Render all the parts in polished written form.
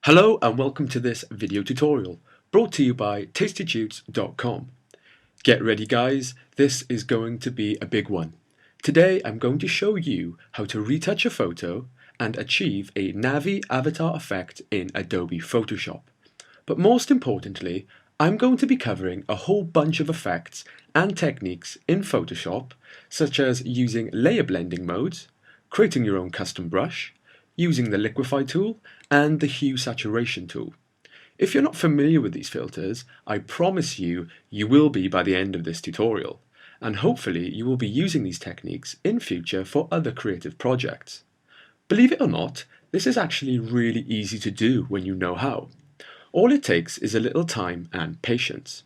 Hello and welcome to this video tutorial brought to you by tastytunes.com. Get ready guys, this is going to be a big one. Today I'm going to show you how to retouch a photo and achieve a Navi avatar effect in Adobe Photoshop. But most importantly, I'm going to be covering a whole bunch of effects and techniques in Photoshop, such as using layer blending modes, creating your own custom brush, using the Liquify tool and the hue saturation tool. If you're not familiar with these filters, I promise you will be by the end of this tutorial, and hopefully you will be using these techniques in future for other creative projects. Believe it or not, this is actually really easy to do when you know how. All it takes is a little time and patience.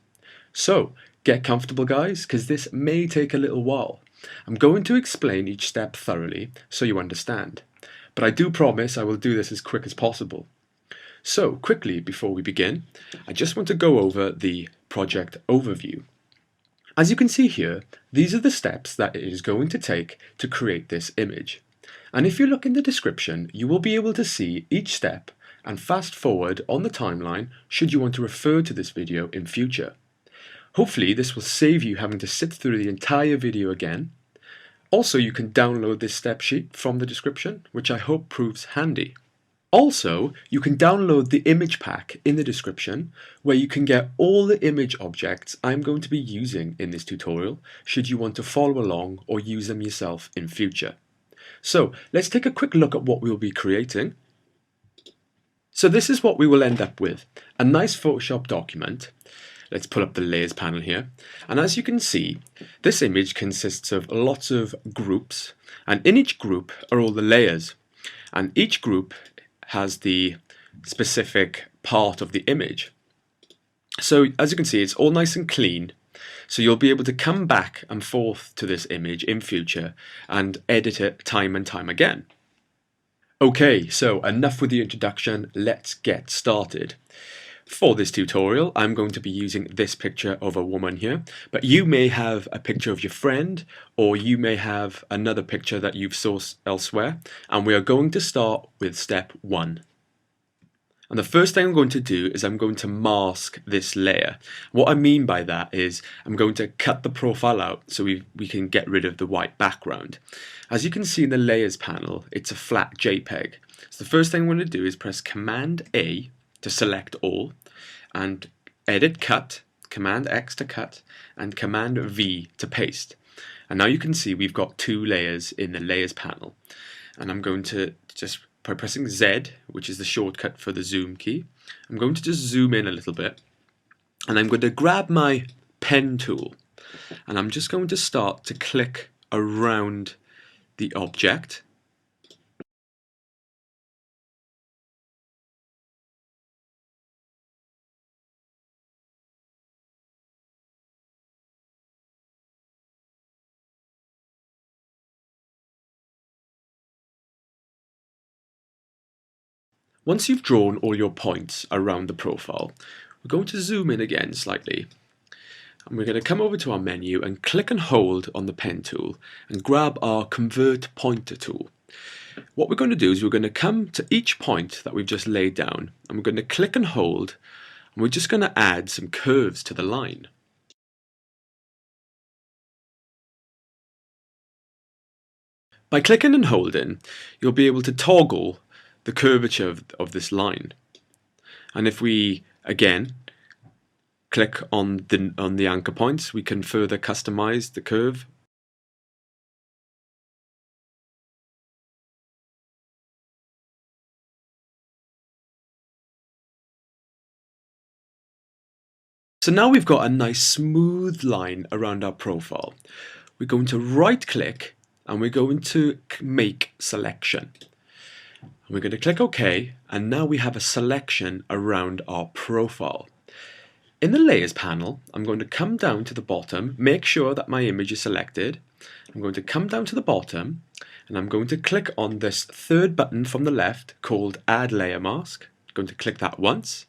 So get comfortable guys, because this may take a little while. I'm going to explain each step thoroughly so you understand. But I do promise I will do this as quick as possible. So quickly before we begin, I just want to go over the project overview. As you can see here, these are the steps that it is going to take to create this image. And if you look in the description, you will be able to see each step and fast forward on the timeline should you want to refer to this video in future. Hopefully this will save you having to sit through the entire video again. Also, you can download this step sheet from the description, which I hope proves handy. Also, you can download the image pack in the description, where you can get all the image objects I'm going to be using in this tutorial, should you want to follow along or use them yourself in future. So, let's take a quick look at what we'll be creating. So this is what we will end up with, a nice Photoshop document. Let's pull up the layers panel here, and as you can see, this image consists of lots of groups, and in each group are all the layers, and each group has the specific part of the image. So as you can see, it's all nice and clean, so you'll be able to come back and forth to this image in future and edit it time and time again. Okay, so enough with the introduction, let's get started. For this tutorial, I'm going to be using this picture of a woman here, but you may have a picture of your friend, or you may have another picture that you've sourced elsewhere, and we are going to start with step 1. And the first thing I'm going to do is I'm going to mask this layer. What I mean by that is I'm going to cut the profile out so we can get rid of the white background. As you can see in the layers panel, it's a flat JPEG. So the first thing I'm going to do is press Command A to select all, and edit cut, Command X to cut, and Command V to paste. And now you can see we've got two layers in the layers panel. And I'm going to just, by pressing Z, which is the shortcut for the zoom key, I'm going to just zoom in a little bit, and I'm going to grab my pen tool, and I'm just going to start to click around the object. Once you've drawn all your points around the profile, we're going to zoom in again slightly. And we're going to come over to our menu and click and hold on the pen tool and grab our Convert Pointer tool. What we're going to do is we're going to come to each point that we've just laid down, and we're going to click and hold, and we're just going to add some curves to the line. By clicking and holding, you'll be able to toggle the curvature of this line. And if we again click on the anchor points, we can further customize the curve. So now we've got a nice smooth line around our profile. We're going to right click and we're going to make selection. We're going to click OK, and now we have a selection around our profile. In the layers panel, I'm going to come down to the bottom, make sure that my image is selected. I'm going to come down to the bottom, and I'm going to click on this third button from the left called Add Layer Mask. I'm going to click that once,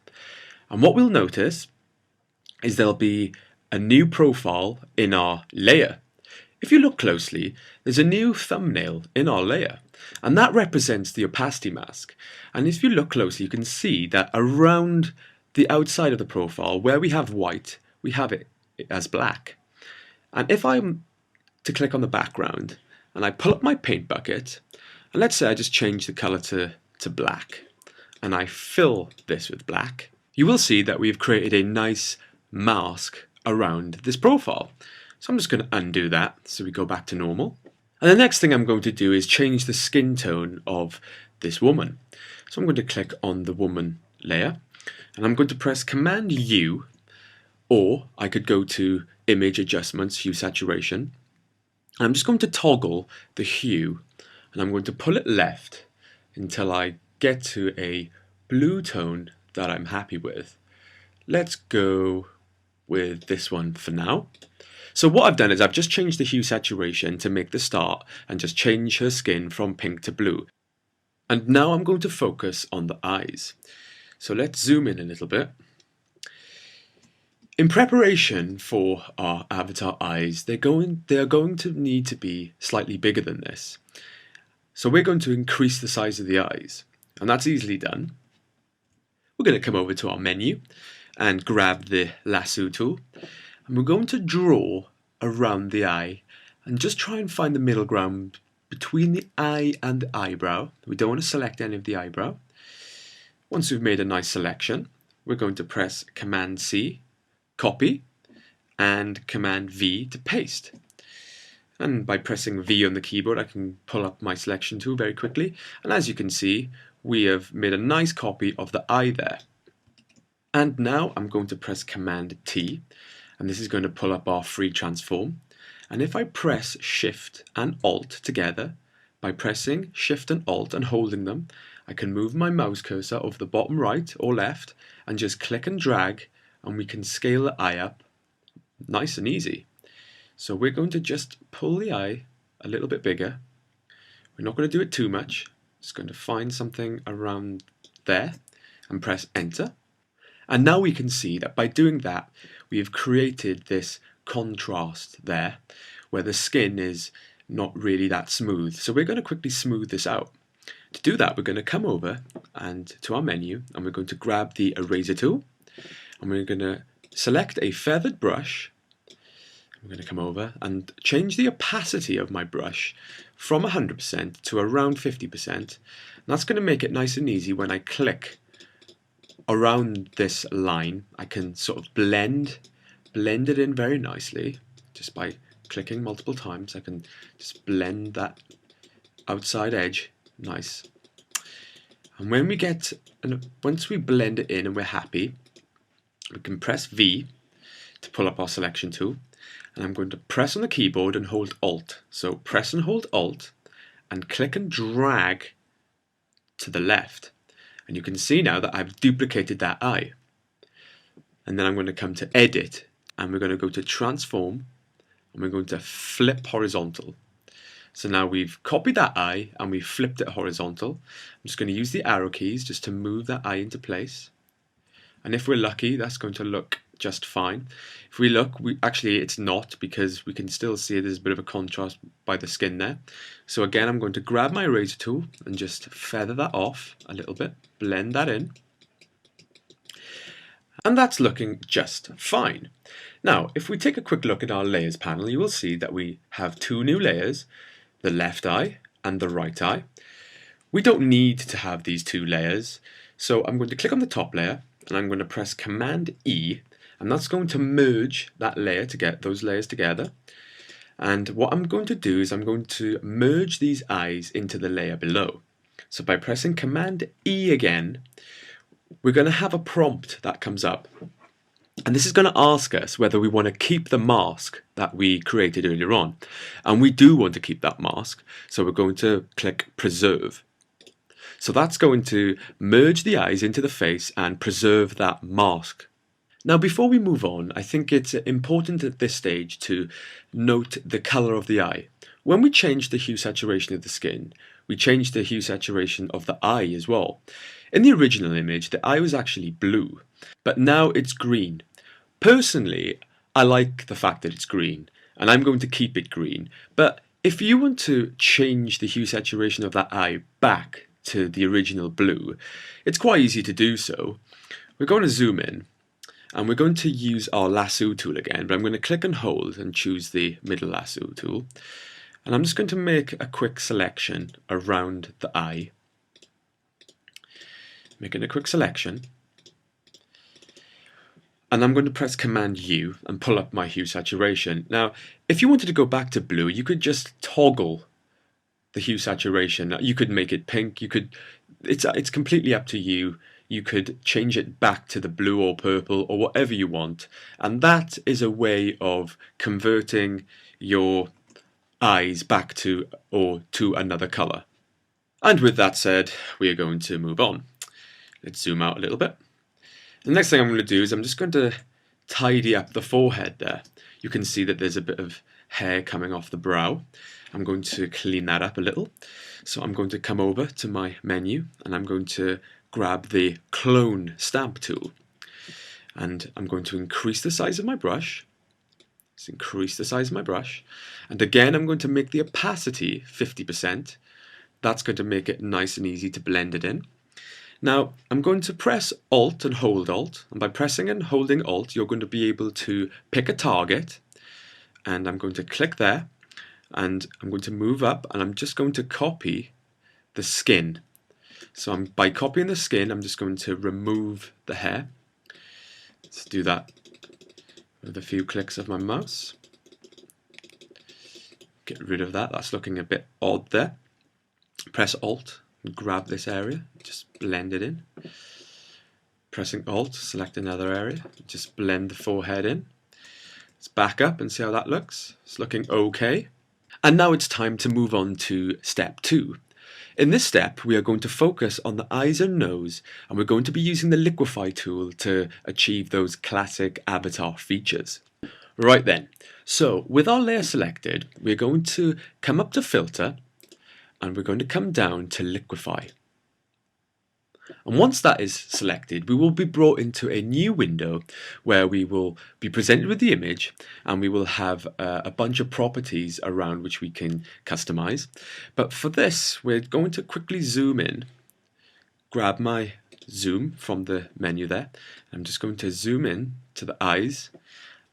and what we'll notice is there'll be a new profile in our layer. If you look closely, there's a new thumbnail in our layer. and that represents the opacity mask. And if you look closely, you can see that around the outside of the profile, where we have white, we have it as black. And if I'm to click on the background and I pull up my paint bucket, and let's say I just change the color to black, and I fill this with black, you will see that we've created a nice mask around this profile. So I'm just going to undo that so we go back to normal. And the next thing I'm going to do is change the skin tone of this woman. So I'm going to click on the woman layer, and I'm going to press Command U, or I could go to Image Adjustments, Hue Saturation. I'm just going to toggle the hue, and I'm going to pull it left until I get to a blue tone that I'm happy with. Let's go with this one for now. So what I've done is I've just changed the hue saturation to make the start and just change her skin from pink to blue. And now I'm going to focus on the eyes. So let's zoom in a little bit. In preparation for our avatar eyes, they are going to need to be slightly bigger than this. So we're going to increase the size of the eyes, and that's easily done. We're going to come over to our menu and grab the lasso tool, and we're going to draw around the eye and just try and find the middle ground between the eye and the eyebrow. We don't want to select any of the eyebrow. Once we've made a nice selection, we're going to press Command C, copy, and Command V to paste. And by pressing V on the keyboard, I can pull up my selection tool very quickly. And as you can see, we have made a nice copy of the eye there. And now I'm going to press Command T, and this is going to pull up our free transform. And if I press Shift and Alt together, by pressing Shift and Alt and holding them, I can move my mouse cursor over the bottom right or left and just click and drag, and we can scale the eye up nice and easy. So we're going to just pull the eye a little bit bigger. We're not going to do it too much. Just going to find something around there and press Enter. And now we can see that by doing that, we have created this contrast there where the skin is not really that smooth. So we're going to quickly smooth this out. To do that, we're going to come over and to our menu, and we're going to grab the eraser tool, and we're going to select a feathered brush. I'm going to come over and change the opacity of my brush from 100% to around 50%. And that's going to make it nice and easy when I click around this line. I can sort of blend it in very nicely just by clicking multiple times. I can just blend that outside edge nice. And when we get, and once we blend it in and we're happy, we can press V to pull up our selection tool. And I'm going to press on the keyboard and hold Alt. So press and hold Alt and click and drag to the left. And you can see now that I've duplicated that eye. And then I'm going to come to Edit, and we're going to go to Transform, and we're going to flip horizontal. So now we've copied that eye and we've flipped it horizontal. I'm just going to use the arrow keys just to move that eye into place. And if we're lucky, that's going to look just fine. If we look, actually it's not, because we can still see there's a bit of a contrast by the skin there. So again, I'm going to grab my eraser tool and just feather that off a little bit, blend that in. And that's looking just fine. Now, if we take a quick look at our layers panel, you will see that we have two new layers, the left eye and the right eye. We don't need to have these two layers, so I'm going to click on the top layer and I'm going to press Command E, and that's going to merge that layer to get those layers together. And what I'm going to do is I'm going to merge these eyes into the layer below. So by pressing Command E again, we're going to have a prompt that comes up. And this is going to ask us whether we want to keep the mask that we created earlier on. And we do want to keep that mask, so we're going to click Preserve. So that's going to merge the eyes into the face and preserve that mask. Now, before we move on, I think it's important at this stage to note the color of the eye. When we change the hue saturation of the skin, we change the hue saturation of the eye as well. In the original image, the eye was actually blue, but now it's green. Personally, I like the fact that it's green, and I'm going to keep it green, but if you want to change the hue saturation of that eye back to the original blue, it's quite easy to do so. We're going to zoom in and we're going to use our lasso tool again, but I'm going to click and hold and choose the middle lasso tool. And I'm just going to make a quick selection around the eye. Making a quick selection. And I'm going to press Command U and pull up my hue saturation. Now, if you wanted to go back to blue, you could just toggle the hue saturation. You could make it pink. You could. It's completely up to you. You could change it back to the blue or purple or whatever you want. And that is a way of converting your eyes back to another color. And with that said, we are going to move on. Let's zoom out a little bit. The next thing I'm going to do is I'm just going to tidy up the forehead there. You can see that there's a bit of hair coming off the brow. I'm going to clean that up a little. So I'm going to come over to my menu and I'm going to grab the clone stamp tool. And I'm going to increase the size of my brush. Let's increase the size of my brush. And again, I'm going to make the opacity 50%. That's going to make it nice and easy to blend it in. Now, I'm going to press Alt and hold Alt, and by pressing and holding Alt, you're going to be able to pick a target, and I'm going to click there, and I'm going to move up, and I'm just going to copy the skin. So by copying the skin, I'm just going to remove the hair. Let's do that with a few clicks of my mouse. Get rid of that, that's looking a bit odd there. Press Alt. Grab this area, just blend it in. Pressing Alt, select another area, just blend the forehead in. Let's back up and see how that looks. It's looking okay. And now it's time to move on to step 2. In this step, we are going to focus on the eyes and nose, and we're going to be using the Liquify tool to achieve those classic avatar features. Right then, so with our layer selected, we're going to come up to Filter, and we're going to come down to Liquify. And once that is selected, we will be brought into a new window where we will be presented with the image and we will have a bunch of properties around which we can customize. But for this, we're going to quickly zoom in, grab my zoom from the menu there. I'm just going to zoom in to the eyes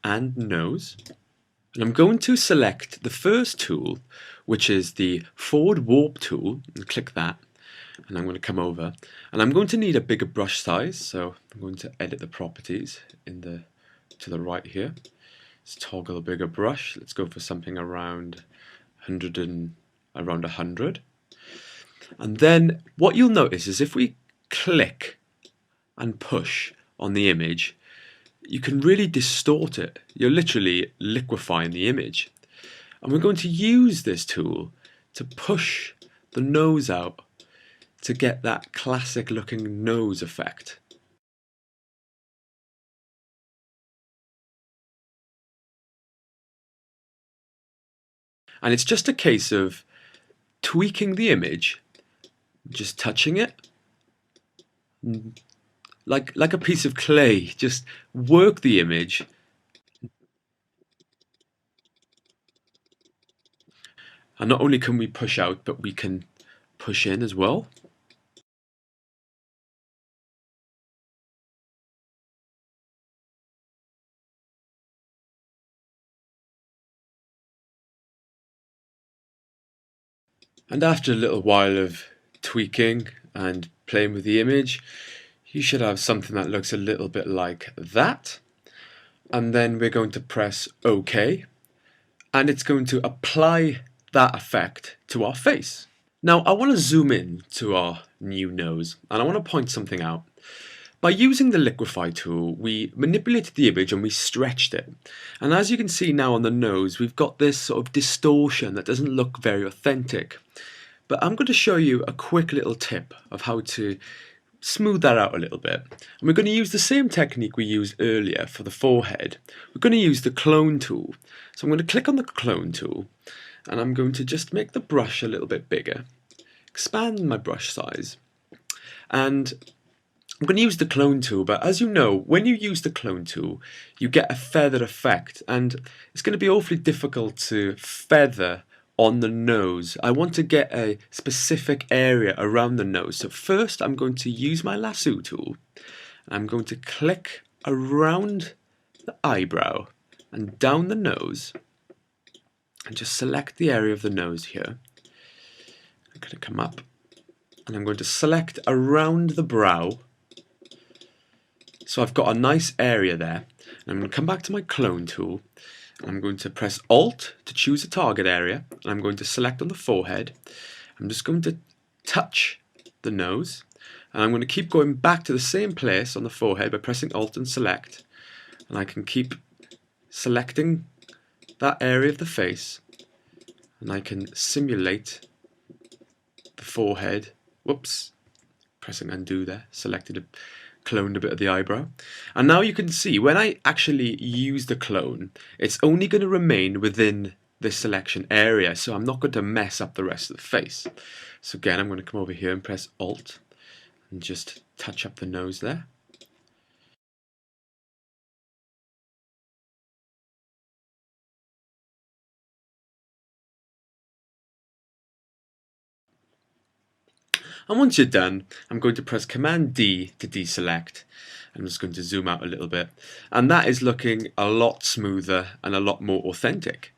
and nose. And I'm going to select the first tool, which is the forward warp tool, and click that. And I'm going to come over, and I'm going to need a bigger brush size, so I'm going to edit the properties to the right here. Let's toggle a bigger brush. Let's go for something around 100. And then what you'll notice is if we click and push on the image, you can really distort it. You're literally liquefying the image. And we're going to use this tool to push the nose out to get that classic looking nose effect. And it's just a case of tweaking the image, just touching it, like a piece of clay, just work the image. And not only can we push out, but we can push in as well. And after a little while of tweaking and playing with the image, you should have something that looks a little bit like that. And then we're going to press OK, and it's going to apply that effect to our face. Now I want to zoom in to our new nose, and I want to point something out. By using the Liquify tool, we manipulated the image and we stretched it. And as you can see now on the nose, we've got this sort of distortion that doesn't look very authentic. But I'm going to show you a quick little tip of how to smooth that out a little bit. And we're going to use the same technique we used earlier for the forehead. We're going to use the clone tool. So I'm going to click on the clone tool, and I'm going to just make the brush a little bit bigger, expand my brush size, and I'm going to use the clone tool. But as you know, when you use the clone tool, you get a feather effect, and it's going to be awfully difficult to feather on the nose. I want to get a specific area around the nose. So first I'm going to use my lasso tool. I'm going to click around the eyebrow and down the nose and just select the area of the nose here. I'm going to come up and I'm going to select around the brow. So I've got a nice area there. And I'm going to come back to my clone tool. I'm going to press Alt to choose a target area. And I'm going to select on the forehead. I'm just going to touch the nose. And I'm going to keep going back to the same place on the forehead by pressing Alt and Select. And I can keep selecting that area of the face. And I can simulate the forehead. Whoops. Pressing undo there. Cloned a bit of the eyebrow. And now you can see when I actually use the clone, it's only going to remain within this selection area, so I'm not going to mess up the rest of the face. So again, I'm going to come over here and press Alt and just touch up the nose there. And once you're done, I'm going to press Command D to deselect. I'm just going to zoom out a little bit. And that is looking a lot smoother and a lot more authentic.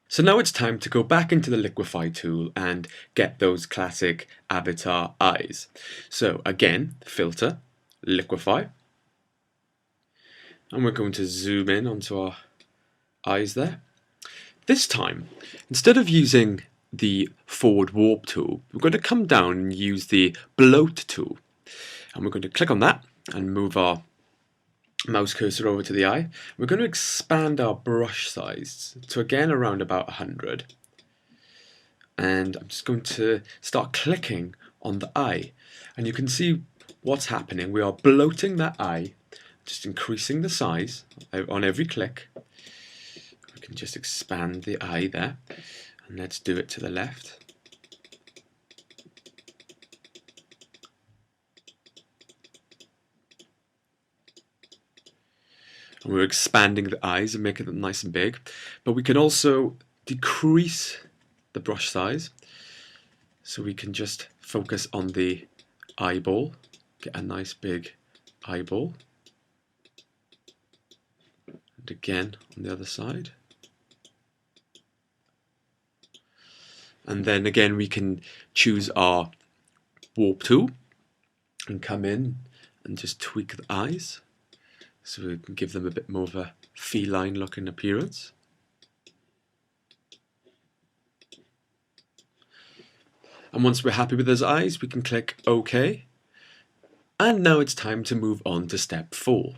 So now it's time to go back into the Liquify tool and get those classic avatar eyes. So again, Filter, Liquify. And we're going to zoom in onto our eyes there. This time, instead of using the forward warp tool, we're going to come down and use the bloat tool. And we're going to click on that and move our mouse cursor over to the eye. We're going to expand our brush size to again around about 100. And I'm just going to start clicking on the eye. And you can see what's happening. We are bloating that eye, just increasing the size on every click. We can just expand the eye there. And let's do it to the left. And we're expanding the eyes and making them nice and big. But we can also decrease the brush size. So we can just focus on the eyeball. Get a nice big eyeball. And again on the other side. And then again we can choose our warp tool and come in and just tweak the eyes so we can give them a bit more of a feline looking appearance. And once we're happy with those eyes, we can click OK. And now it's time to move on to step 4.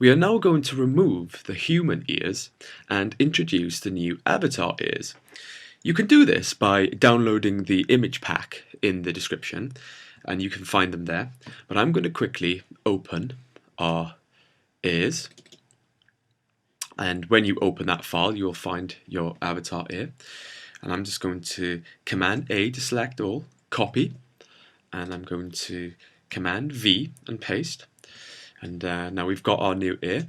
We are now going to remove the human ears and introduce the new avatar ears. You can do this by downloading the image pack in the description, and you can find them there. But I'm going to quickly open our ears. And when you open that file, you'll find your avatar ear. And I'm just going to Command A to select all, copy, and I'm going to Command V and paste. And now we've got our new ear.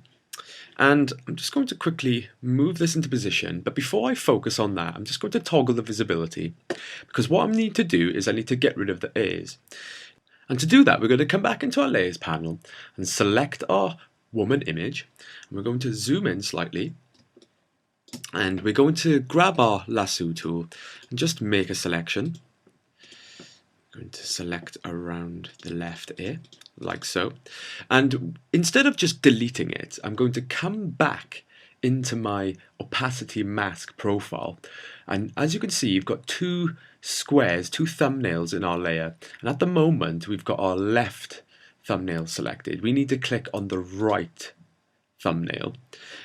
And I'm just going to quickly move this into position, but before I focus on that, I'm just going to toggle the visibility, because what I need to do is I need to get rid of the ears. And to do that, we're going to come back into our layers panel and select our woman image, and we're going to zoom in slightly, and we're going to grab our lasso tool and just make a selection. I'm going to select around the left ear, like so. And instead of just deleting it, I'm going to come back into my opacity mask profile. And as you can see, you've got two squares, two thumbnails in our layer. And at the moment, we've got our left thumbnail selected. We need to click on the right thumbnail.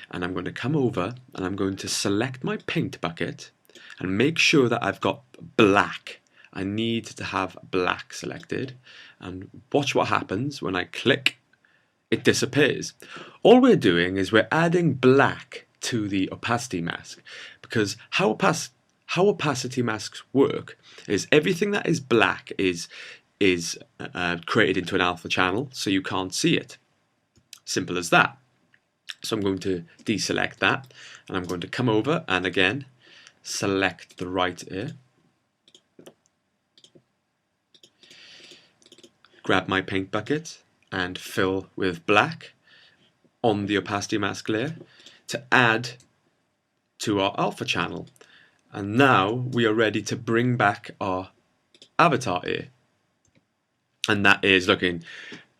And I'm going to come over and I'm going to select my paint bucket and make sure that I've got black. I need to have black selected, and watch what happens when I click, it disappears. All we're doing is we're adding black to the opacity mask, because how opacity masks work is everything that is black is created into an alpha channel, so you can't see it. Simple as that. So I'm going to deselect that, and I'm going to come over and again select the right ear, grab my paint bucket and fill with black on the opacity mask layer to add to our alpha channel. And now we are ready to bring back our avatar ear. And that ear is looking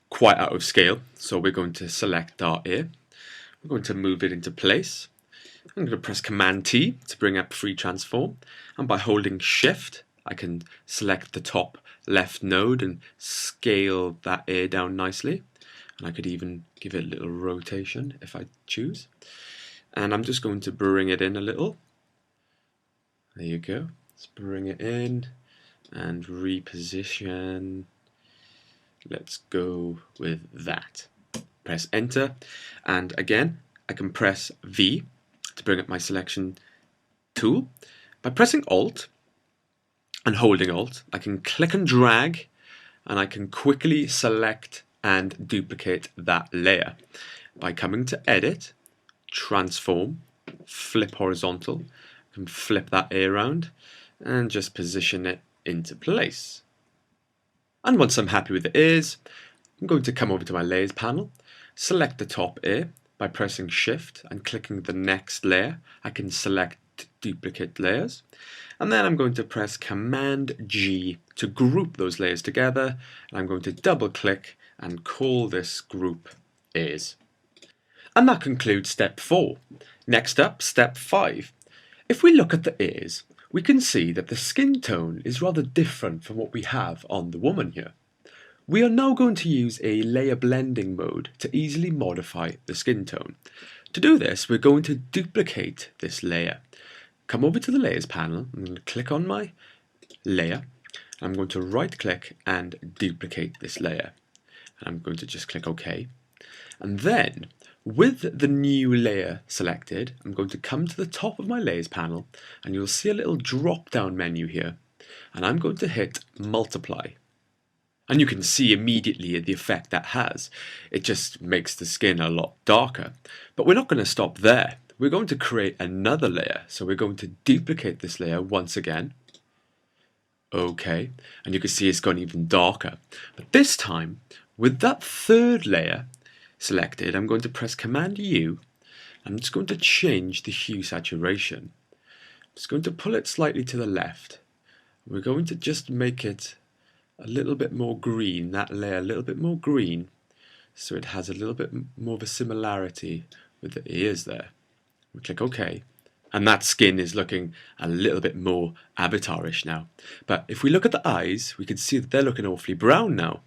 quite out of scale, so we're going to select our ear. We're going to move it into place. I'm going to press Command T to bring up free transform, and by holding Shift I can select the top left node and scale that ear down nicely, and I could even give it a little rotation if I choose. And I'm just going to bring it in a little. There you go. Let's bring it in and reposition. Let's go with that. Press Enter, and again I can press V to bring up my selection tool. By pressing Alt and holding Alt, I can click and drag, and I can quickly select and duplicate that layer by coming to Edit, Transform, Flip Horizontal. I can flip that ear around and just position it into place. And once I'm happy with the ears, I'm going to come over to my Layers panel, select the top ear. By pressing Shift and clicking the next layer, I can select Duplicate Layers. And then I'm going to press Command G to group those layers together. And I'm going to double click and call this group Ears. And that concludes step 4. Next up, step 5. If we look at the ears, we can see that the skin tone is rather different from what we have on the woman here. We are now going to use a layer blending mode to easily modify the skin tone. To do this, we're going to duplicate this layer. Come over to the Layers panel, I'm going to click on my layer. I'm going to right click and duplicate this layer. And I'm going to just click OK. And then, with the new layer selected, I'm going to come to the top of my Layers panel, and you'll see a little drop down menu here. And I'm going to hit Multiply. And you can see immediately the effect that has. It just makes the skin a lot darker. But we're not going to stop there. We're going to create another layer. So we're going to duplicate this layer once again. Okay. And you can see it's gone even darker. But this time, with that third layer selected, I'm going to press Command U. I'm just going to change the hue saturation. I'm just going to pull it slightly to the left. We're going to just make it a little bit more green, that layer a little bit more green, so it has a little bit more of a similarity with the ears there. We click OK, and that skin is looking a little bit more avatarish now. But if we look at the eyes, we can see that they're looking awfully brown now,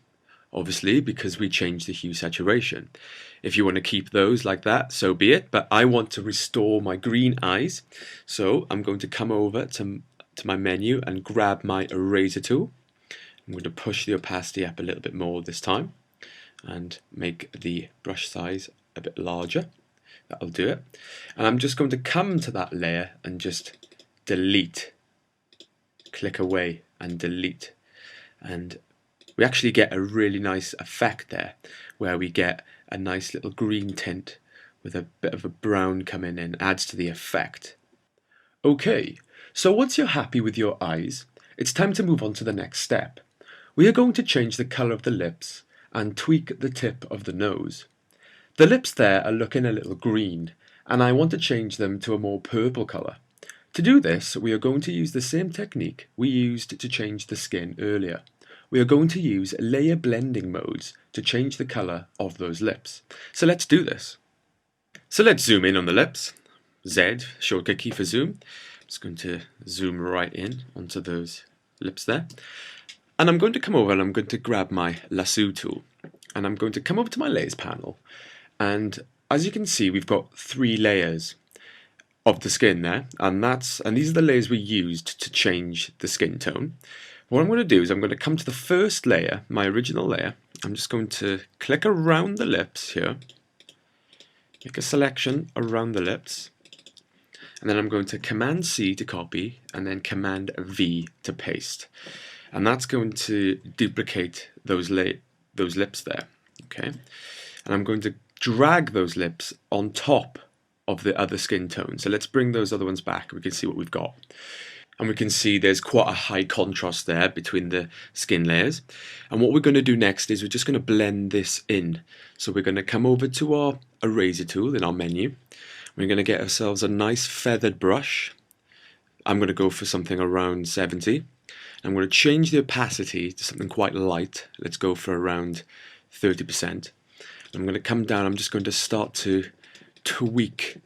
obviously because we changed the hue saturation. If you want to keep those like that, so be it, but I want to restore my green eyes, so I'm going to come over to my menu and grab my eraser tool. I'm going to push the opacity up a little bit more this time and make the brush size a bit larger. That'll do it. And I'm just going to come to that layer and just delete. Click away and delete. And we actually get a really nice effect there where we get a nice little green tint with a bit of a brown coming in, adds to the effect. Okay, so once you're happy with your eyes, it's time to move on to the next step. We are going to change the colour of the lips and tweak the tip of the nose. The lips there are looking a little green, and I want to change them to a more purple colour. To do this, we are going to use the same technique we used to change the skin earlier. We are going to use layer blending modes to change the colour of those lips. So let's do this. So let's zoom in on the lips. Z, shortcut key for zoom. I'm just going to zoom right in onto those lips there. And I'm going to come over and I'm going to grab my lasso tool. And I'm going to come over to my layers panel. And as you can see, we've got 3 layers of the skin there. And these are the layers we used to change the skin tone. What I'm going to do is I'm going to come to the first layer, my original layer. I'm just going to click around the lips here. Make a selection around the lips. And then I'm going to Command C to copy and then Command V to paste. And that's going to duplicate those lips there, okay? And I'm going to drag those lips on top of the other skin tones. So let's bring those other ones back. We can see what we've got. And we can see there's quite a high contrast there between the skin layers. And what we're going to do next is we're just going to blend this in. So we're going to come over to our eraser tool in our menu. We're going to get ourselves a nice feathered brush. I'm going to go for something around 70. I'm going to change the opacity to something quite light. Let's go for around 30%. I'm going to come down. I'm just going to start to tweak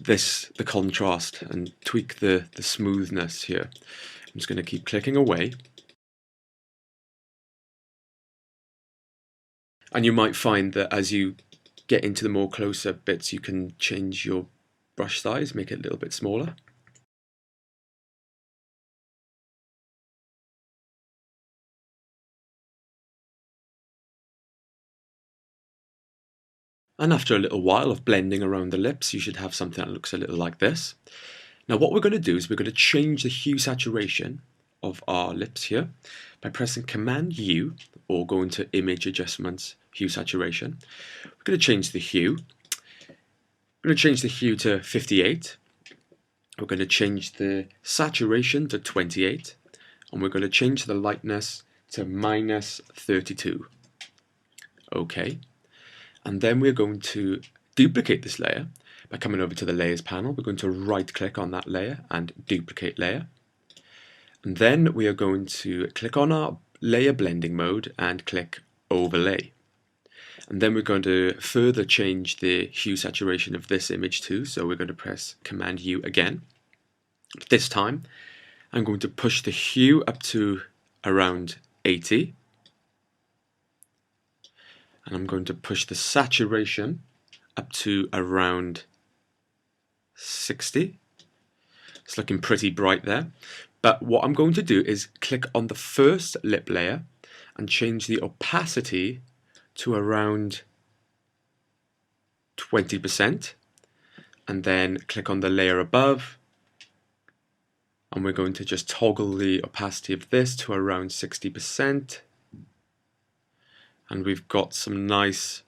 the contrast and tweak the smoothness here. I'm just going to keep clicking away. And you might find that as you get into the more closer bits, you can change your brush size, make it a little bit smaller. And after a little while of blending around the lips, you should have something that looks a little like this. Now what we're going to do is we're going to change the hue saturation of our lips here by pressing Command U or going to Image Adjustments, Hue Saturation. We're going to change the hue. We're going to change the hue to 58. We're going to change the saturation to 28. And we're going to change the lightness to -32. Okay. And then we're going to duplicate this layer by coming over to the Layers panel. We're going to right click on that layer and duplicate layer. And then we are going to click on our layer blending mode and click Overlay. And then we're going to further change the hue saturation of this image too. So we're going to press Command U again. This time I'm going to push the hue up to around 80. And I'm going to push the saturation up to around 60. It's looking pretty bright there. But what I'm going to do is click on the first lip layer and change the opacity to around 20%. And then click on the layer above. And we're going to just toggle the opacity of this to around 60%. And we've got some nice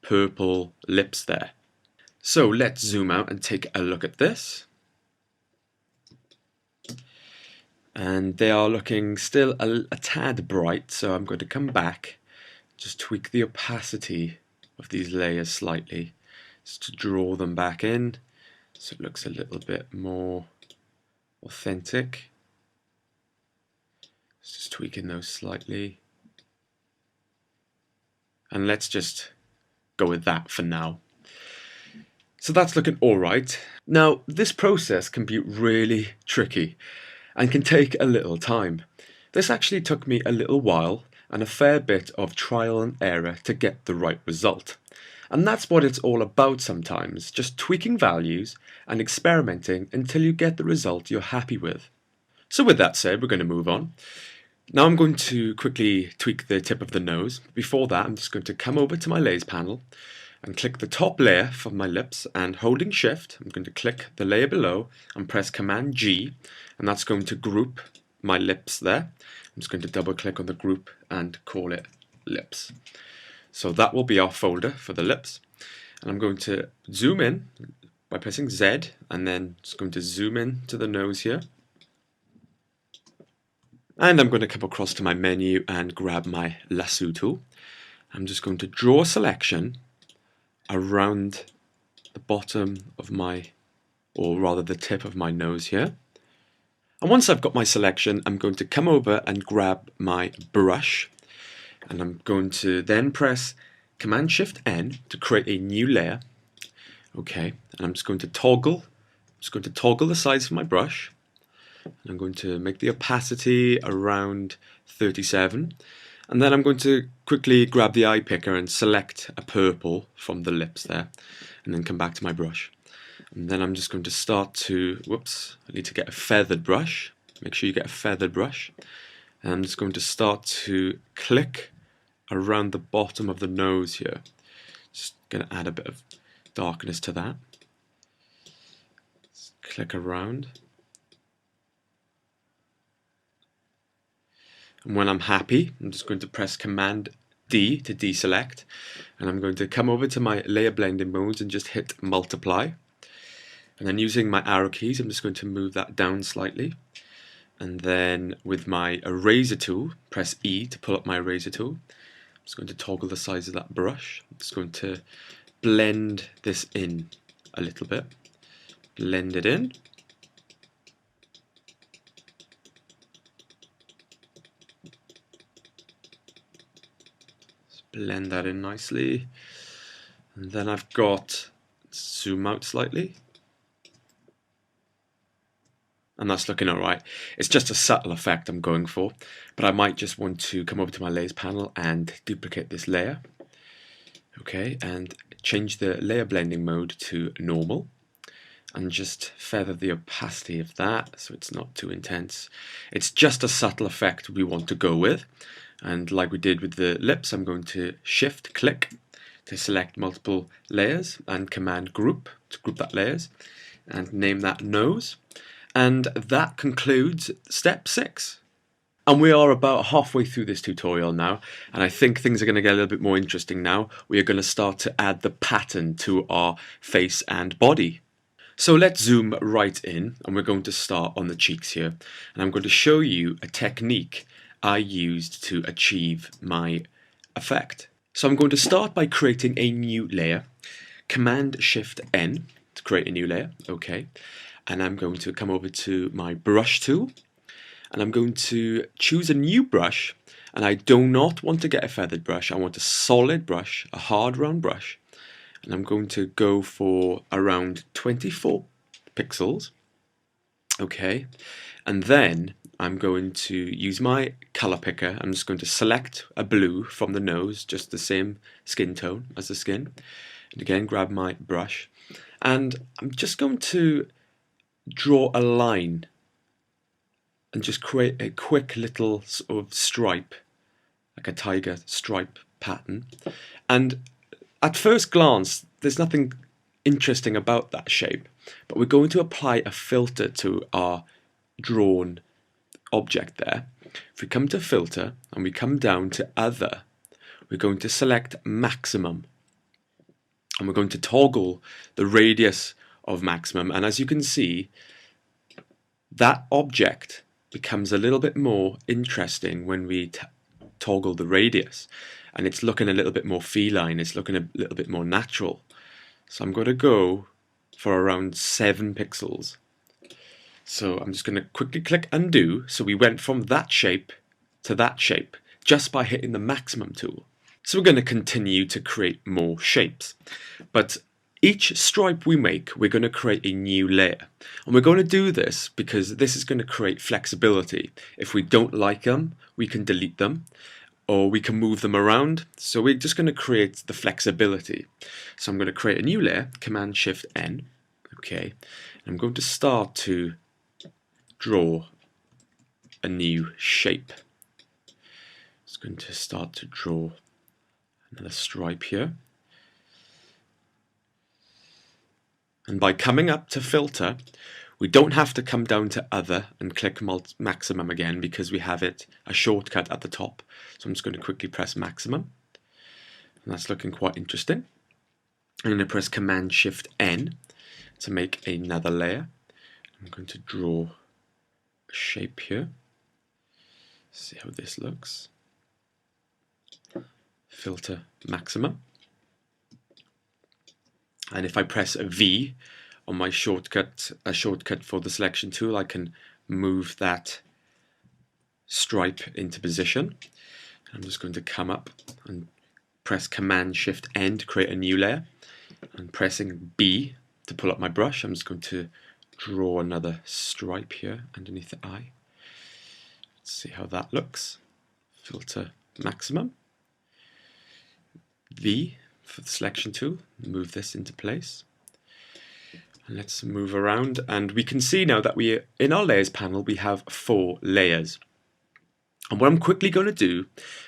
purple lips there. So let's zoom out and take a look at this. And they are looking still a tad bright, so I'm going to come back, just tweak the opacity of these layers slightly, just to draw them back in, so it looks a little bit more authentic. Just tweaking those slightly. And let's just go with that for now. So that's looking alright. Now this process can be really tricky and can take a little time. This actually took me a little while and a fair bit of trial and error to get the right result. And that's what it's all about sometimes, just tweaking values and experimenting until you get the result you're happy with. So with that said, we're going to move on. Now I'm going to quickly tweak the tip of the nose. Before that, I'm just going to come over to my Layers panel and click the top layer for my lips, and holding Shift, I'm going to click the layer below and press Command G, and that's going to group my lips there. I'm just going to double click on the group and call it lips. So that will be our folder for the lips. And I'm going to zoom in by pressing Z, and then just going to zoom in to the nose here. And I'm going to come across to my menu and grab my lasso tool. I'm just going to draw a selection around the bottom of my, or rather the tip of my nose here. And once I've got my selection, I'm going to come over and grab my brush. And I'm going to then press Command Shift N to create a new layer. Okay, and I'm just going to toggle the size of my brush. I'm going to make the opacity around 37, and then I'm going to quickly grab the eye picker and select a purple from the lips there, and then come back to my brush. And then I'm just going to start to, I need to get a feathered brush. Make sure you get a feathered brush. And I'm just going to start to click around the bottom of the nose here. Just going to add a bit of darkness to that. Just click around. And when I'm happy, I'm just going to press Command D to deselect, and I'm going to come over to my layer blending modes and just hit multiply. And then using my arrow keys, I'm just going to move that down slightly. And then with my eraser tool, press E to pull up my eraser tool. I'm just going to toggle the size of that brush. I'm just going to blend this in a little bit. Blend it in. Just blend that in nicely. And then I've got, zoom out slightly. And that's looking alright. It's just a subtle effect I'm going for, but I might just want to come over to my layers panel and duplicate this layer. Okay, and change the layer blending mode to normal, and just feather the opacity of that so it's not too intense. It's just a subtle effect we want to go with, and like we did with the lips, I'm going to shift click to select multiple layers and command group to group that layers and name that nose. And that concludes step 6. And we are about halfway through this tutorial now, and I think things are going to get a little bit more interesting now. We are going to start to add the pattern to our face and body. So let's zoom right in, and we're going to start on the cheeks here. And I'm going to show you a technique I used to achieve my effect. So I'm going to start by creating a new layer. Command Shift N to create a new layer. Okay. And I'm going to come over to my brush tool, and I'm going to choose a new brush, and I do not want to get a feathered brush. I want a solid brush, a hard round brush, and I'm going to go for around 24 pixels. Okay, and then I'm going to use my color picker. I'm just going to select a blue from the nose, just the same skin tone as the skin, and again grab my brush, and I'm just going to draw a line and just create a quick little sort of stripe, like a tiger stripe pattern. And at first glance, there's nothing interesting about that shape, but we're going to apply a filter to our drawn object there. If we come to filter and we come down to other, we're going to select maximum, and we're going to toggle the radius of maximum, and as you can see, that object becomes a little bit more interesting when we toggle the radius, and it's looking a little bit more feline, it's looking a little bit more natural. So I'm going to go for around 7 pixels. So I'm just going to quickly click undo, so we went from that shape to that shape just by hitting the maximum tool. So we're going to continue to create more shapes, but each stripe we make, we're going to create a new layer. And we're going to do this because this is going to create flexibility. If we don't like them, we can delete them, or we can move them around. So we're just going to create the flexibility. So I'm going to create a new layer, Command Shift N. Okay, and I'm going to start to draw a new shape. It's going to start to draw another stripe here. And by coming up to filter, we don't have to come down to other and click maximum again because we have it a shortcut at the top. So I'm just going to quickly press maximum, and that's looking quite interesting. I'm going to press Command Shift N to make another layer. I'm going to draw a shape here. See how this looks. Filter maximum. And if I press a V on my shortcut, a shortcut for the selection tool, I can move that stripe into position. I'm just going to come up and press Command Shift N to create a new layer, and pressing B to pull up my brush. I'm just going to draw another stripe here underneath the eye. Let's see how that looks. Filter maximum. V for the selection tool, move this into place. And let's move around, and we can see now that we, in our layers panel, we have 4 layers. And what I'm quickly going to do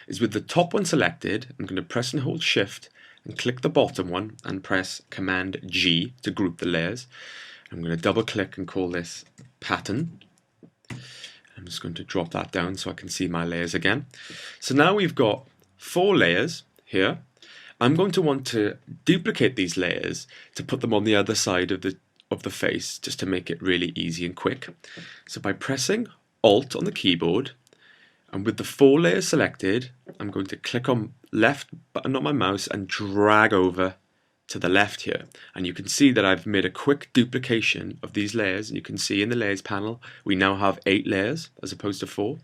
is, with the top one selected, I'm going to press and hold Shift and click the bottom one and press Command G to group the layers. I'm going to double click and call this pattern. I'm just going to drop that down so I can see my layers again. So now we've got 4 layers here. I'm going to want to duplicate these layers to put them on the other side of the of the face just to make it really easy and quick. So by pressing Alt on the keyboard and with the 4 layers selected, I'm going to click on left button on my mouse and drag over to the left here, and you can see that I've made a quick duplication of these layers, and you can see in the layers panel we now have 8 layers as opposed to 4.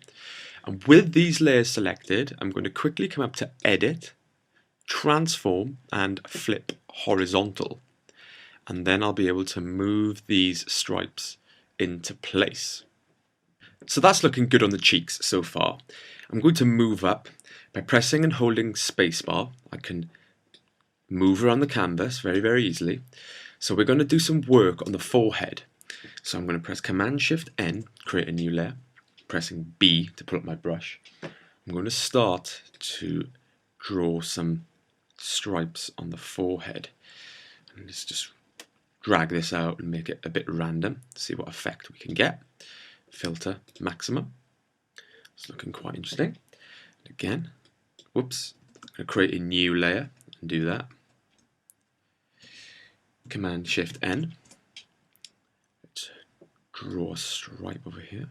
And with these layers selected, I'm going to quickly come up to Edit, Transform and Flip Horizontal, and then I'll be able to move these stripes into place. So that's looking good on the cheeks so far. I'm going to move up by pressing and holding spacebar. I can move around the canvas very easily. So we're going to do some work on the forehead. So I'm going to press Command Shift N, create a new layer, pressing B to pull up my brush. I'm going to start to draw some stripes on the forehead. And let's just drag this out and make it a bit random, see what effect we can get. Filter maximum. It's looking quite interesting. And again, whoops, I'm going to create a new layer and do that. Command Shift N. Let's draw a stripe over here.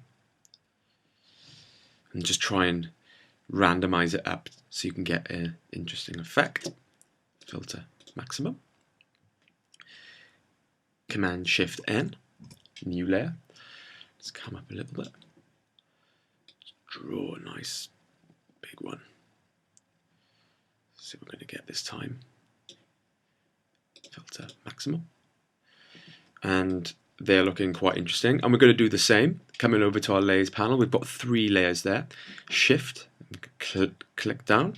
And just try and randomize it up so you can get an interesting effect. Filter maximum. Command Shift N. New layer. Let's come up a little bit. Draw a nice big one. See what we're going to get this time. Filter maximum. And they're looking quite interesting. And we're going to do the same. Coming over to our layers panel, we've got 3 layers there. Shift, click down,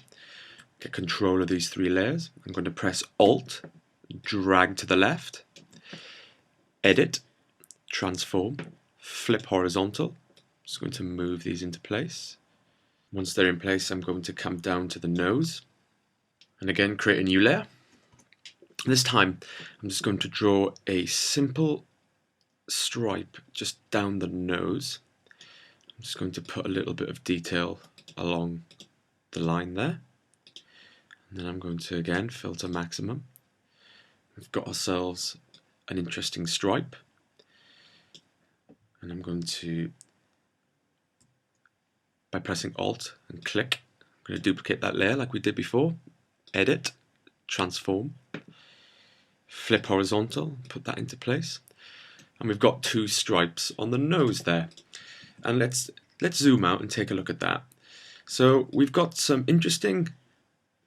get control of these 3 layers. I'm going to press Alt, drag to the left, Edit, Transform, Flip Horizontal. Just going to move these into place. Once they're in place, I'm going to come down to the nose and again create a new layer. This time I'm just going to draw a simple stripe just down the nose. I'm just going to put a little bit of detail along the line there, and then I'm going to again filter maximum. We've got ourselves an interesting stripe, and I'm going to, by pressing Alt and click, I'm going to duplicate that layer like we did before. Edit, Transform, Flip Horizontal, put that into place. And we've got 2 stripes on the nose there. And let's zoom out and take a look at that. So we've got some interesting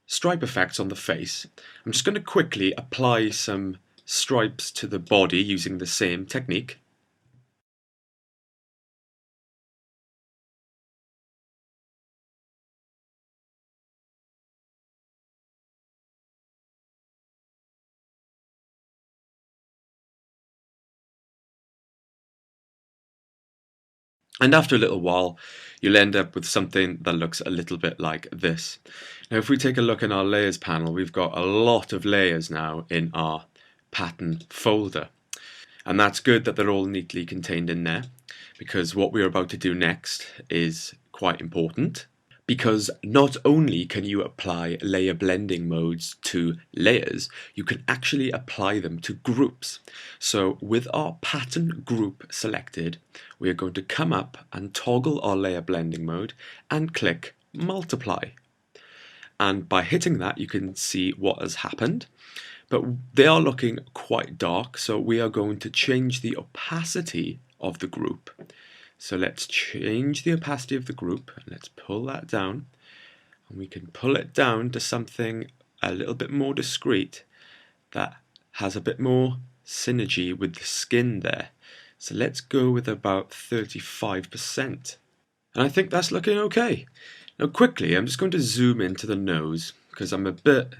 stripe effects on the face. I'm just going to quickly apply some stripes to the body using the same technique. And after a little while, you'll end up with something that looks a little bit like this. Now, if we take a look in our layers panel, we've got a lot of layers now in our pattern folder. And that's good that they're all neatly contained in there, because what we're about to do next is quite important. Because not only can you apply layer blending modes to layers, you can actually apply them to groups. So with our pattern group selected, we are going to come up and toggle our layer blending mode and click multiply. And by hitting that, you can see what has happened. But they are looking quite dark, so we are going to change the opacity of the group. So let's change the opacity of the group, and let's pull that down, and we can pull it down to something a little bit more discreet that has a bit more synergy with the skin there. So let's go with about 35%. And I think that's looking okay. Now quickly, I'm just going to zoom into the nose because I'm a bit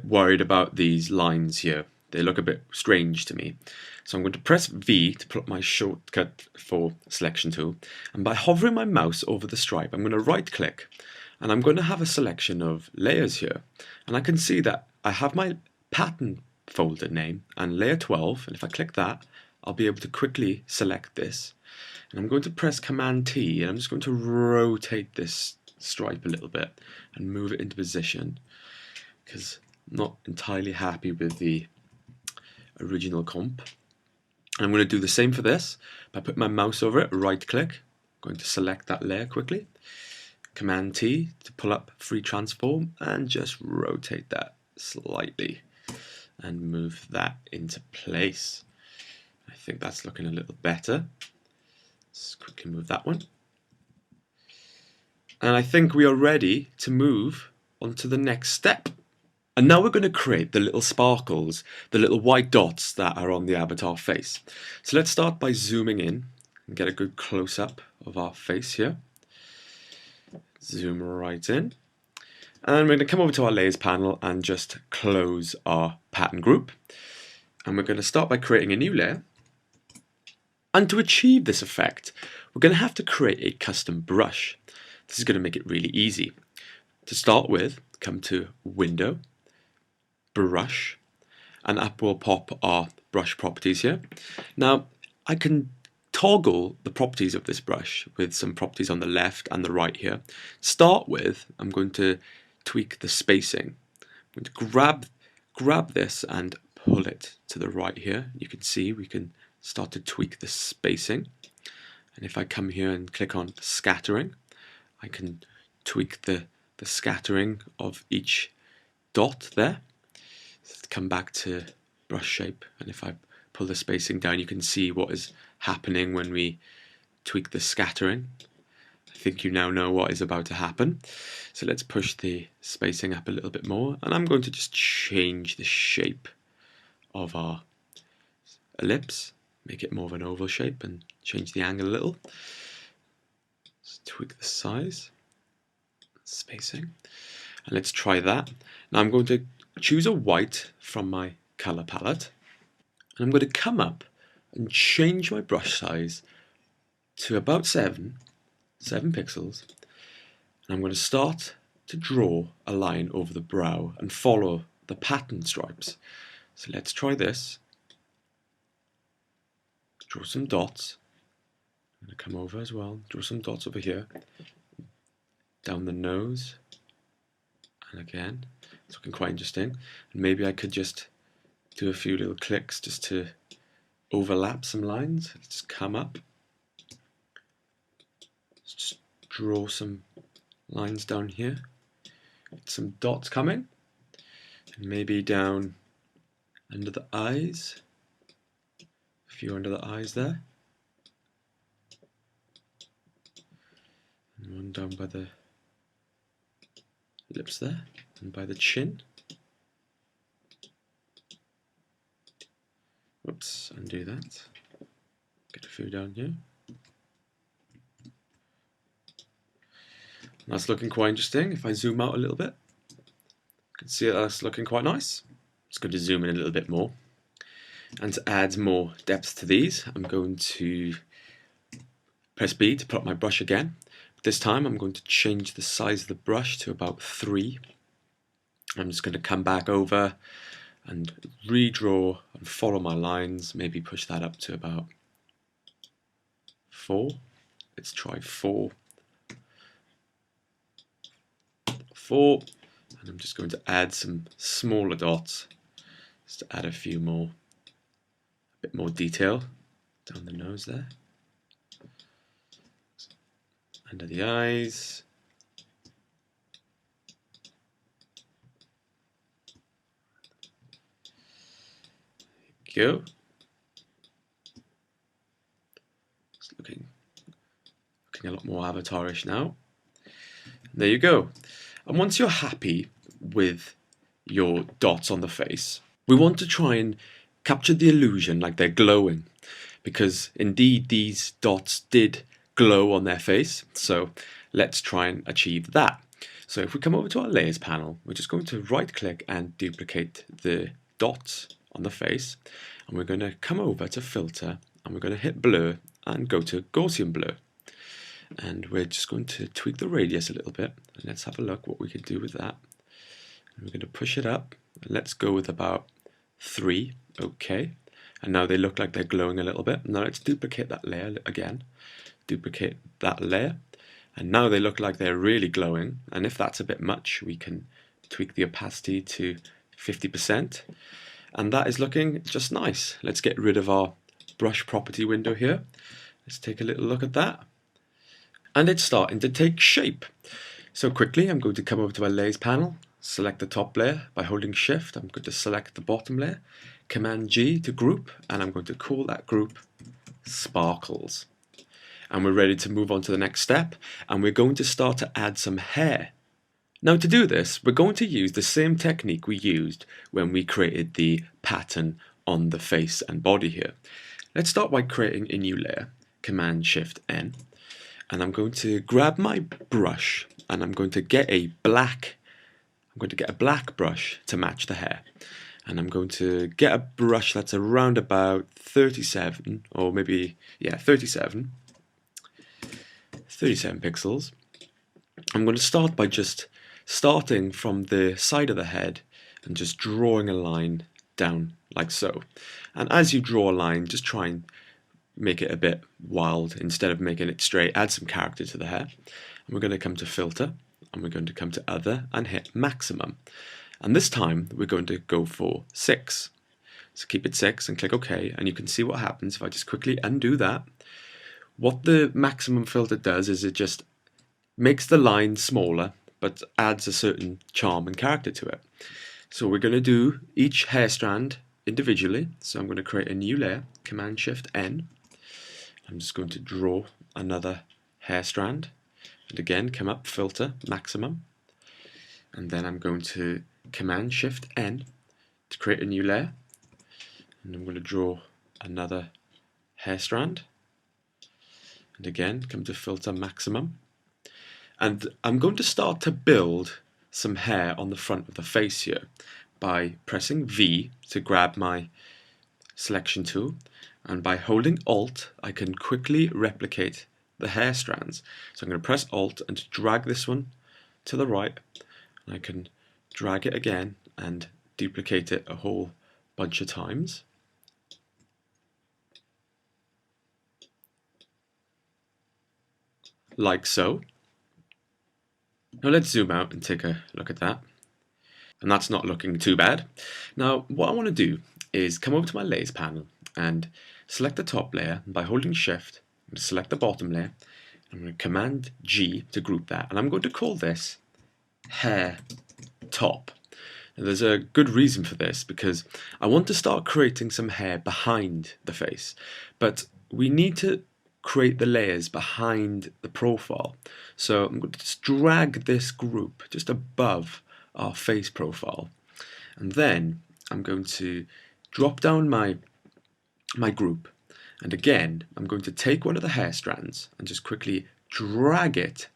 worried about these lines here. They look a bit strange to me. So I'm going to press V to put up my shortcut for selection tool, and by hovering my mouse over the stripe, I'm going to right click, and I'm going to have a selection of layers here, and I can see that I have my pattern folder name and layer 12, and if I click that, I'll be able to quickly select this, and I'm going to press Command T, and I'm just going to rotate this stripe a little bit and move it into position, because I'm not entirely happy with the original comp. And I'm going to do the same for this by putting my mouse over it, right click, I'm going to select that layer quickly, Command T to pull up free transform and just rotate that slightly and move that into place. I think that's looking a little better. Let's quickly move that one. And I think we are ready to move on to the next step. And now we're going to create the little sparkles, the little white dots that are on the avatar face. So let's start by zooming in and get a good close-up of our face here. Zoom right in. And we're going to come over to our layers panel and just close our pattern group. And we're going to start by creating a new layer. And to achieve this effect, we're going to have to create a custom brush. This is going to make it really easy. To start with, come to Window, Brush, and up will pop our brush properties here. Now, I can toggle the properties of this brush with some properties on the left and the right here. Start with, I'm going to tweak the spacing. I'm going to grab this and pull it to the right here. You can see we can start to tweak the spacing. And if I come here and click on scattering, I can tweak the scattering of each dot there. Let's come back to brush shape, and if I pull the spacing down, you can see what is happening when we tweak the scattering. I think you now know what is about to happen. So let's push the spacing up a little bit more, and I'm going to just change the shape of our ellipse, make it more of an oval shape and change the angle a little. Let's tweak the size, spacing, and let's try that. Now I'm going to choose a white from my color palette, and I'm going to come up and change my brush size to about 7 pixels, and I'm going to start to draw a line over the brow and follow the pattern stripes. So let's try this. Draw some dots. I'm going to come over as well, draw some dots over here, down the nose, and again, it's looking quite interesting. And maybe I could just do a few little clicks just to overlap some lines. Let's just come up, let's just draw some lines down here, get some dots coming, and maybe down under the eyes, a few under the eyes there, and one down by the lips there, and by the chin. Whoops, undo that. Get a few down here. That's looking quite interesting. If I zoom out a little bit, you can see that's looking quite nice. It's going to zoom in a little bit more. And to add more depth to these, I'm going to press B to put up my brush again. This time I'm going to change the size of the brush to about 3. I'm just going to come back over and redraw and follow my lines, maybe push that up to about 4. Let's try 4. 4, and I'm just going to add some smaller dots just to add a few more, a bit more detail down the nose there. Under the eyes, there you go. It's looking a lot more avatarish now. There you go. And once you're happy with your dots on the face, we want to try and capture the illusion like they're glowing, because indeed these dots did glow on their face. So let's try and achieve that. So if we come over to our layers panel, we're just going to right click and duplicate the dots on the face, and we're going to come over to filter, and we're going to hit blur and go to Gaussian blur, and we're just going to tweak the radius a little bit, and let's have a look what we can do with that. And we're going to push it up, and let's go with about 3. Okay, and now they look like they're glowing a little bit. Now let's duplicate that layer again, duplicate that layer, and now they look like they're really glowing. And if that's a bit much, we can tweak the opacity to 50%, and that is looking just nice. Let's get rid of our brush property window here. Let's take a little look at that. And it's starting to take shape. So quickly I'm going to come over to my layers panel, select the top layer by holding shift. I'm going to select the bottom layer, Command G to group, and I'm going to call that group Sparkles. And we're ready to move on to the next step, and we're going to start to add some hair. Now to do this, we're going to use the same technique we used when we created the pattern on the face and body here. Let's start by creating a new layer, Command Shift N, and I'm going to grab my brush and I'm going to get a black brush to match the hair. And I'm going to get a brush that's around about 37 or maybe 37 pixels. I'm going to start by just starting from the side of the head and just drawing a line down like so. And as you draw a line, just try and make it a bit wild instead of making it straight. Add some character to the hair. And we're going to come to Filter, and we're going to come to Other and hit Maximum. And this time we're going to go for 6. So keep it 6 and click OK, and you can see what happens if I just quickly undo that. What the maximum filter does is it just makes the line smaller but adds a certain charm and character to it. So we're going to do each hair strand individually. So I'm going to create a new layer, Command Shift N. I'm just going to draw another hair strand, and again come up, Filter, Maximum, and then I'm going to Command Shift N to create a new layer, and I'm going to draw another hair strand, and again come to Filter, Maximum, and I'm going to start to build some hair on the front of the face here by pressing V to grab my selection tool, and by holding Alt I can quickly replicate the hair strands. So I'm going to press Alt and drag this one to the right, and I can drag it again and duplicate it a whole bunch of times. Like so. Now let's zoom out and take a look at that. And that's not looking too bad. Now what I want to do is come over to my layers panel and select the top layer, and by holding shift I'm going to select the bottom layer. I'm going to Command G to group that, and I'm going to call this hair top. Now there's a good reason for this, because I want to start creating some hair behind the face, but we need to create the layers behind the profile. So I'm going to just drag this group just above our face profile, and then I'm going to drop down my group, and again I'm going to take one of the hair strands and just quickly drag it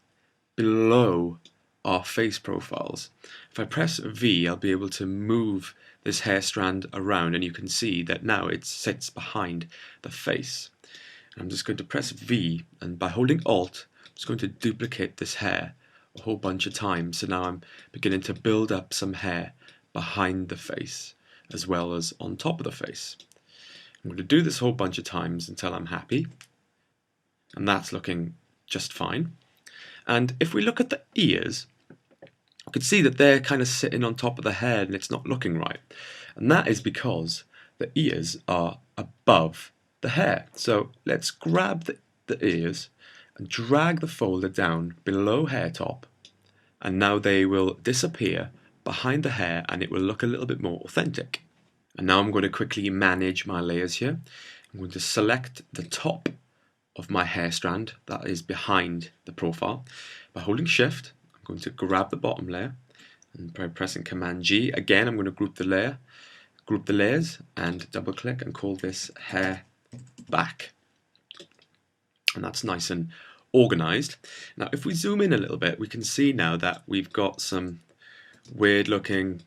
below our face profiles. If I press V, I'll be able to move this hair strand around, and you can see that now it sits behind the face. I'm just going to press V, and by holding Alt I'm just going to duplicate this hair a whole bunch of times. So now I'm beginning to build up some hair behind the face as well as on top of the face. I'm going to do this whole bunch of times until I'm happy, and that's looking just fine. And if we look at the ears, I can see that they're kind of sitting on top of the head and it's not looking right, and that is because the ears are above the hair. So let's grab the ears and drag the folder down below hair top, and now they will disappear behind the hair and it will look a little bit more authentic. And now I'm going to quickly manage my layers here. I'm going to select the top of my hair strand that is behind the profile. By holding shift I'm going to grab the bottom layer, and by pressing Command G again I'm going to group the layers and double click and call this hair back, and that's nice and organized. Now if we zoom in a little bit, we can see now that we've got some weird looking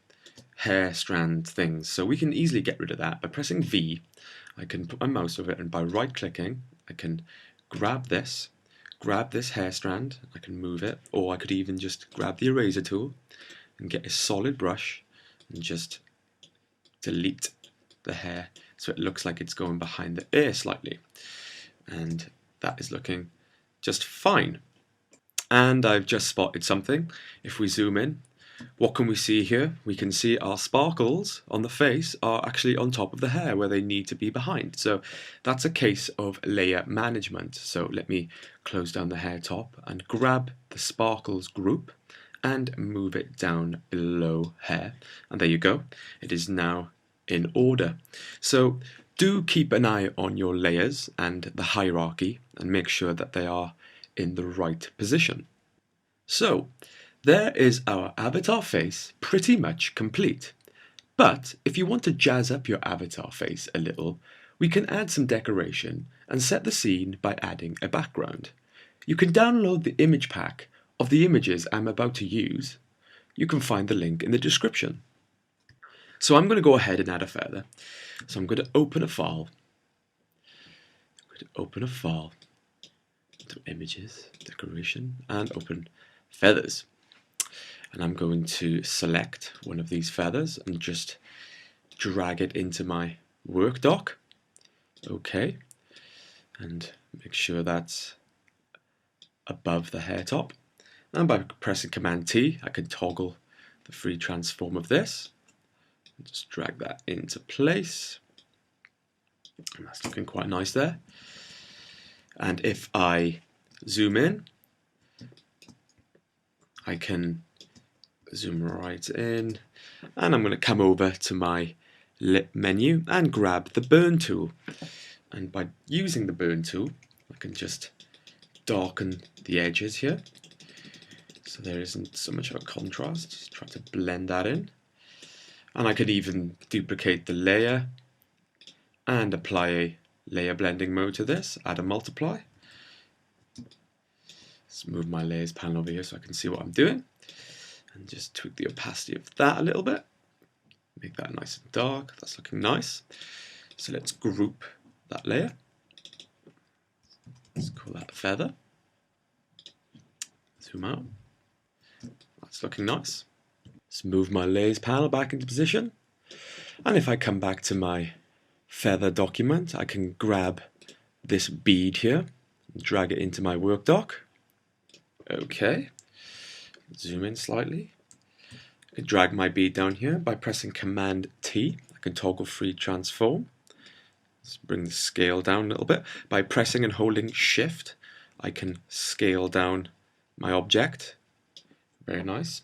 hair strand things, so we can easily get rid of that by pressing V. I can put my mouse over it, and by right clicking I can grab this hair strand, I can move it, or I could even just grab the eraser tool and get a solid brush and just delete the hair so it looks like it's going behind the ear slightly, and that is looking just fine. And I've just spotted something. If we zoom in, what can we see here? We can see our sparkles on the face are actually on top of the hair where they need to be behind. So that's a case of layer management. So let me close down the hair top and grab the sparkles group and move it down below hair. And there you go. It is now in order. So do keep an eye on your layers and the hierarchy and make sure that they are in the right position. So there is our avatar face pretty much complete. But if you want to jazz up your avatar face a little, we can add some decoration and set the scene by adding a background. You can download the image pack of the images I'm about to use. You can find the link in the description. So I'm going to go ahead and add a feather. So I'm going to open a file. To images, decoration, and open feathers. And I'm going to select one of these feathers and just drag it into my work doc. Okay. And make sure that's above the hair top. And by pressing Command T, I can toggle the free transform of this. Just drag that into place. And that's looking quite nice there. And if I zoom in, I can zoom right in, and I'm going to come over to my lip menu and grab the burn tool. And by using the burn tool, I can just darken the edges here so there isn't so much of a contrast. Just try to blend that in. And I could even duplicate the layer and apply a layer blending mode to this, add a multiply. Let's move my layers panel over here so I can see what I'm doing. And just tweak the opacity of that a little bit. Make that nice and dark. That's looking nice. So let's group that layer. Let's call that feather. Zoom out. That's looking nice. Let's move my layers panel back into position. And if I come back to my feather document, I can grab this bead here and drag it into my work doc. Okay. Zoom in slightly. I can drag my bead down here by pressing Command T. I can toggle free transform. Let's bring the scale down a little bit. By pressing and holding Shift, I can scale down my object. Very nice.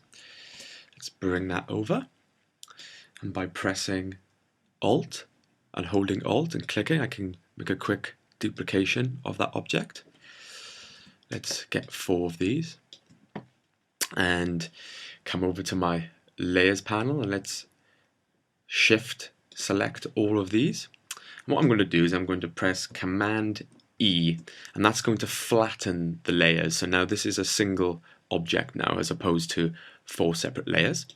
Let's bring that over. And by pressing Alt and holding Alt and clicking, I can make a quick duplication of that object. Let's get 4 of these. And come over to my layers panel and let's shift select all of these. And what I'm going to do is I'm going to press Command E, and that's going to flatten the layers. So now this is a single object now as opposed to 4 separate layers.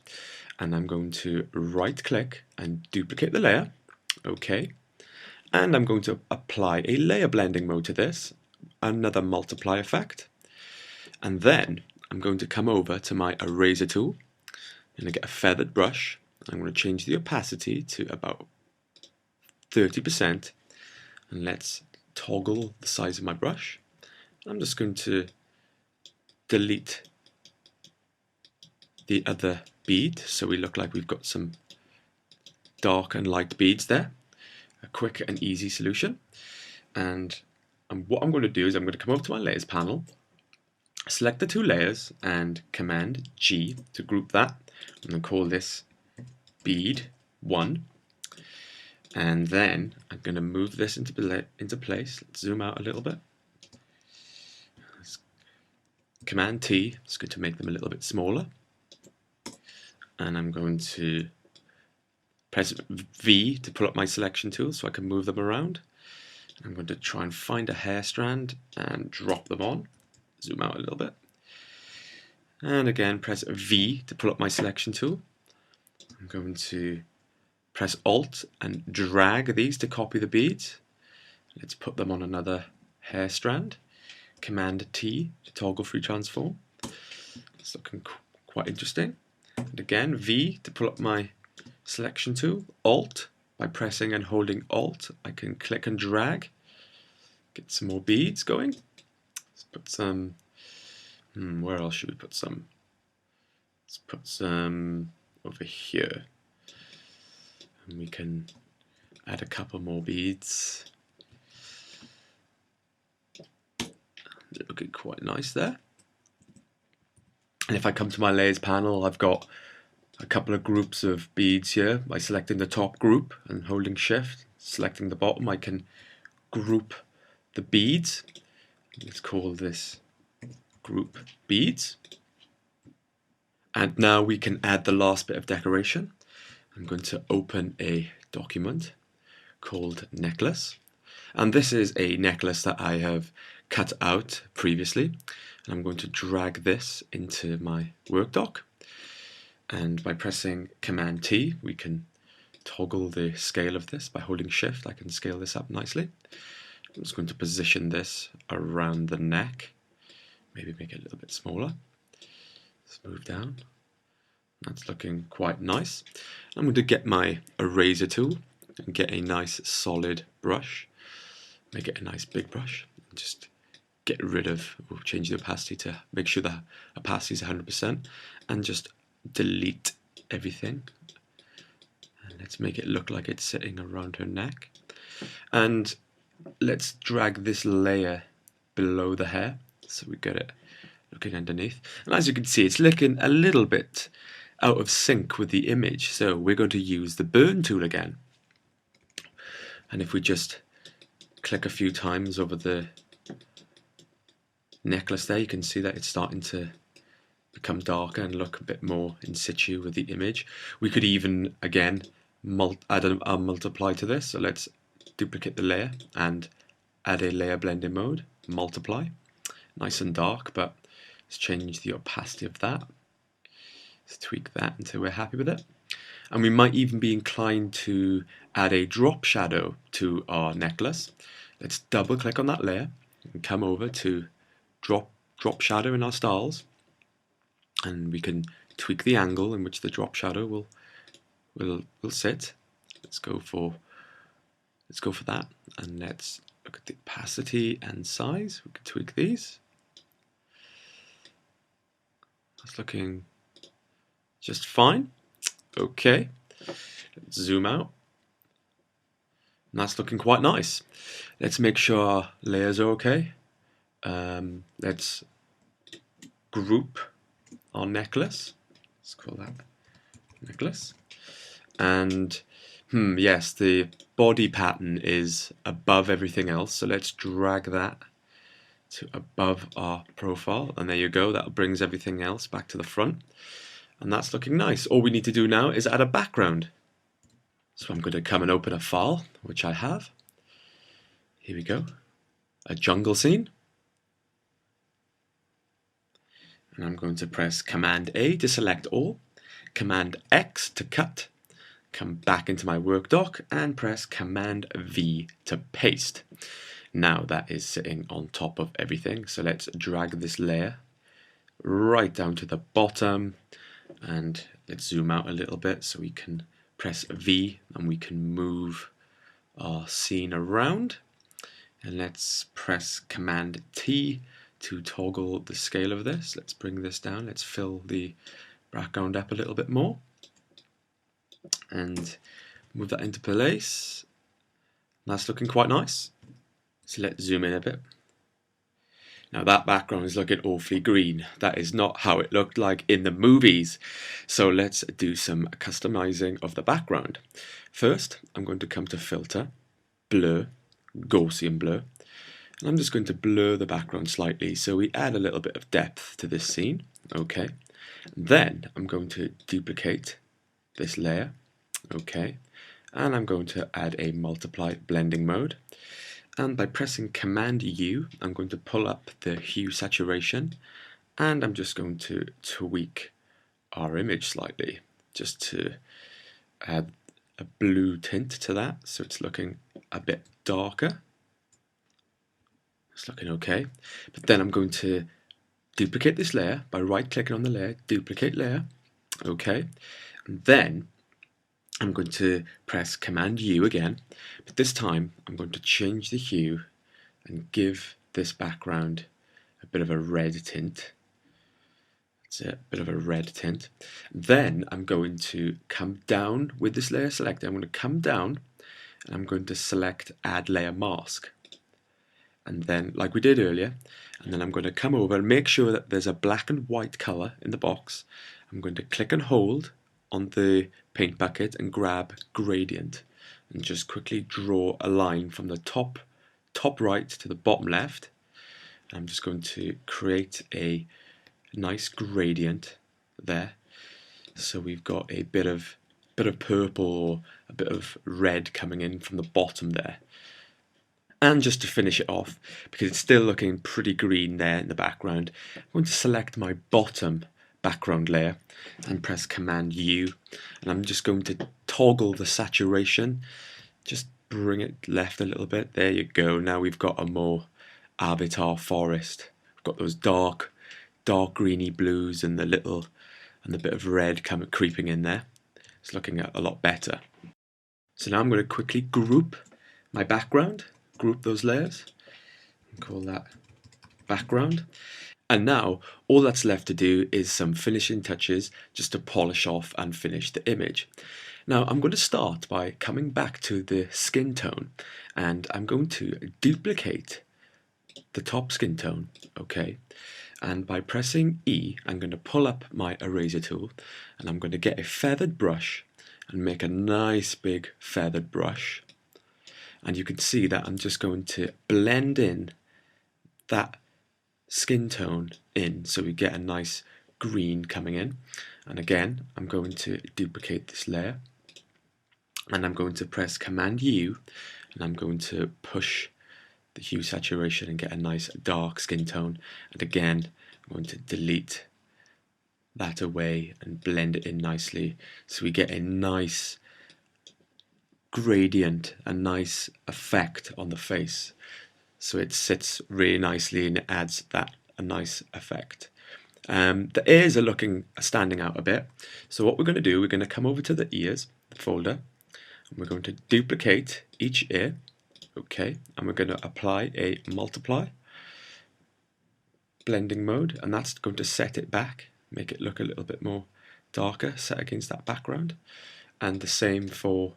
And I'm going to right click and duplicate the layer. Okay. And I'm going to apply a layer blending mode to this, another multiply effect. And then I'm going to come over to my eraser tool and I get a feathered brush. I'm going to change the opacity to about 30%, and let's toggle the size of my brush. I'm just going to delete the other bead so we look like we've got some dark and light beads there. A quick and easy solution. And what I'm going to do is I'm going to come over to my layers panel, select the 2 layers and Command G to group that. I'm going to call this bead 1. And then I'm going to move this into place. Let's zoom out a little bit. Command T is going to make them a little bit smaller. And I'm going to press V to pull up my selection tool so I can move them around. I'm going to try and find a hair strand and drop them on. Zoom out a little bit. And again, press V to pull up my selection tool. I'm going to press Alt and drag these to copy the beads. Let's put them on another hair strand. Command T to toggle free transform. It's looking quite interesting. And again, V to pull up my selection tool. Alt, by pressing and holding Alt, I can click and drag. Get some more beads going. Let's put some, where else should we put some? Let's put some over here, and we can add a couple more beads. They're looking quite nice there. And if I come to my layers panel, I've got a couple of groups of beads here. By selecting the top group and holding shift, selecting the bottom, I can group the beads. Let's call this group beads. And now we can add the last bit of decoration. I'm going to open a document called necklace. And this is a necklace that I have cut out previously. And I'm going to drag this into my workdoc. And by pressing Command T, we can toggle the scale of this. By holding shift, I can scale this up nicely. I'm just going to position this around the neck. Maybe make it a little bit smaller. Let's move down. That's looking quite nice. I'm going to get my eraser tool and get a nice solid brush. Make it a nice big brush. Just get rid of, we'll change the opacity to make sure the opacity is 100%, and just delete everything. And let's make it look like it's sitting around her neck. And let's drag this layer below the hair so we get it looking underneath. And as you can see, it's looking a little bit out of sync with the image. So we're going to use the burn tool again. And if we just click a few times over the necklace there, you can see that it's starting to become darker and look a bit more in situ with the image. We could even, again, add a multiply to this. So let's duplicate the layer and add a layer blending mode, multiply. Nice and dark, but let's change the opacity of that. Let's tweak that until we're happy with it. And we might even be inclined to add a drop shadow to our necklace. Let's double click on that layer and come over to drop shadow in our styles, and we can tweak the angle in which the drop shadow will sit. Let's go for that, and let's look at the opacity and size. We can tweak these. That's looking just fine. Okay, let's zoom out. And that's looking quite nice. Let's make sure our layers are okay. Let's group our necklace. Let's call that necklace. And yes, the body pattern is above everything else. So let's drag that to above our profile. And there you go. That brings everything else back to the front. And that's looking nice. All we need to do now is add a background. So I'm going to come and open a file, which I have. Here we go. A jungle scene. And I'm going to press Command A to select all, Command X to cut, come back into my work doc and press Command V to paste. Now that is sitting on top of everything, so let's drag this layer right down to the bottom, and let's zoom out a little bit so we can press V and we can move our scene around. And let's press Command T to toggle the scale of this. Let's bring this down. Let's fill the background up a little bit more and move that into place. That's looking quite nice. So let's zoom in a bit. Now that background is looking awfully green. That is not how it looked like in the movies. So let's do some customizing of the background. First, I'm going to come to Filter, Blur, Gaussian Blur. And I'm just going to blur the background slightly so we add a little bit of depth to this scene. Okay. Then I'm going to duplicate this layer. Okay. And I'm going to add a multiply blending mode. And by pressing Command U, I'm going to pull up the hue saturation, and I'm just going to tweak our image slightly just to add a blue tint to that so it's looking a bit darker. It's looking okay. But then I'm going to duplicate this layer by right clicking on the layer, duplicate layer. Okay. And then I'm going to press Command U again, but this time I'm going to change the hue and give this background a bit of a red tint. It's a bit of a red tint. Then I'm going to come down with this layer selected. I'm going to come down and I'm going to select Add Layer Mask. And then, like we did earlier, and then I'm going to come over and make sure that there's a black and white color in the box. I'm going to click and hold on the paint bucket and grab Gradient and just quickly draw a line from the top right to the bottom left. I'm just going to create a nice gradient there. So we've got a bit of purple or a bit of red coming in from the bottom there. And just to finish it off, because it's still looking pretty green there in the background, I'm going to select my bottom background layer and press Command U, and I'm just going to toggle the saturation, just bring it left a little bit. There you go. Now we've got a more avatar forest. We've got those dark greeny blues and the bit of red creeping in there. It's looking a lot better. So now I'm going to quickly group my background, group those layers, and call that background. And now all that's left to do is some finishing touches just to polish off and finish the image. Now I'm going to start by coming back to the skin tone, and I'm going to duplicate the top skin tone, okay? And by pressing E, I'm going to pull up my eraser tool, and I'm going to get a feathered brush and make a nice big feathered brush. And you can see that I'm just going to blend in that skin tone in, so we get a nice green coming in. And again, I'm going to duplicate this layer, and I'm going to press Command U, and I'm going to push the hue saturation and get a nice dark skin tone. And again, I'm going to delete that away and blend it in nicely, so we get a nice gradient, a nice effect on the face. So it sits really nicely and it adds a nice effect. The ears are standing out a bit. So what we're going to do, we're going to come over to the ears folder, and we're going to duplicate each ear. Okay, and we're going to apply a multiply blending mode, and that's going to set it back, make it look a little bit more darker, set against that background. And the same for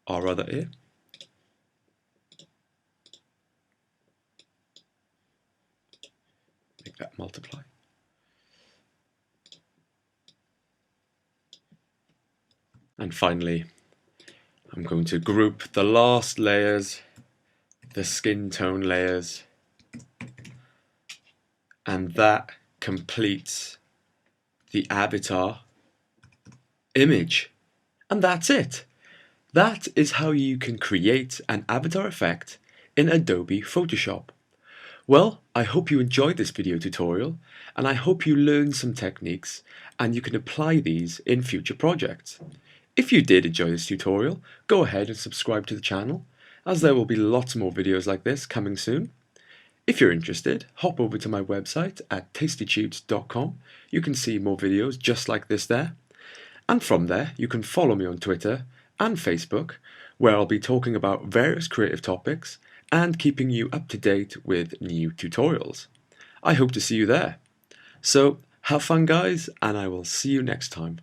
our other ear. Make that multiply. And finally, I'm going to group the last layers, the skin tone layers, and that completes the avatar image. And that's it. That is how you can create an avatar effect in Adobe Photoshop. Well, I hope you enjoyed this video tutorial, and I hope you learned some techniques and you can apply these in future projects. If you did enjoy this tutorial, go ahead and subscribe to the channel, as there will be lots more videos like this coming soon. If you're interested, hop over to my website at tastytubes.com. You can see more videos just like this there. And from there, you can follow me on Twitter and Facebook, where I'll be talking about various creative topics and keeping you up to date with new tutorials. I hope to see you there. So, have fun guys, and I will see you next time.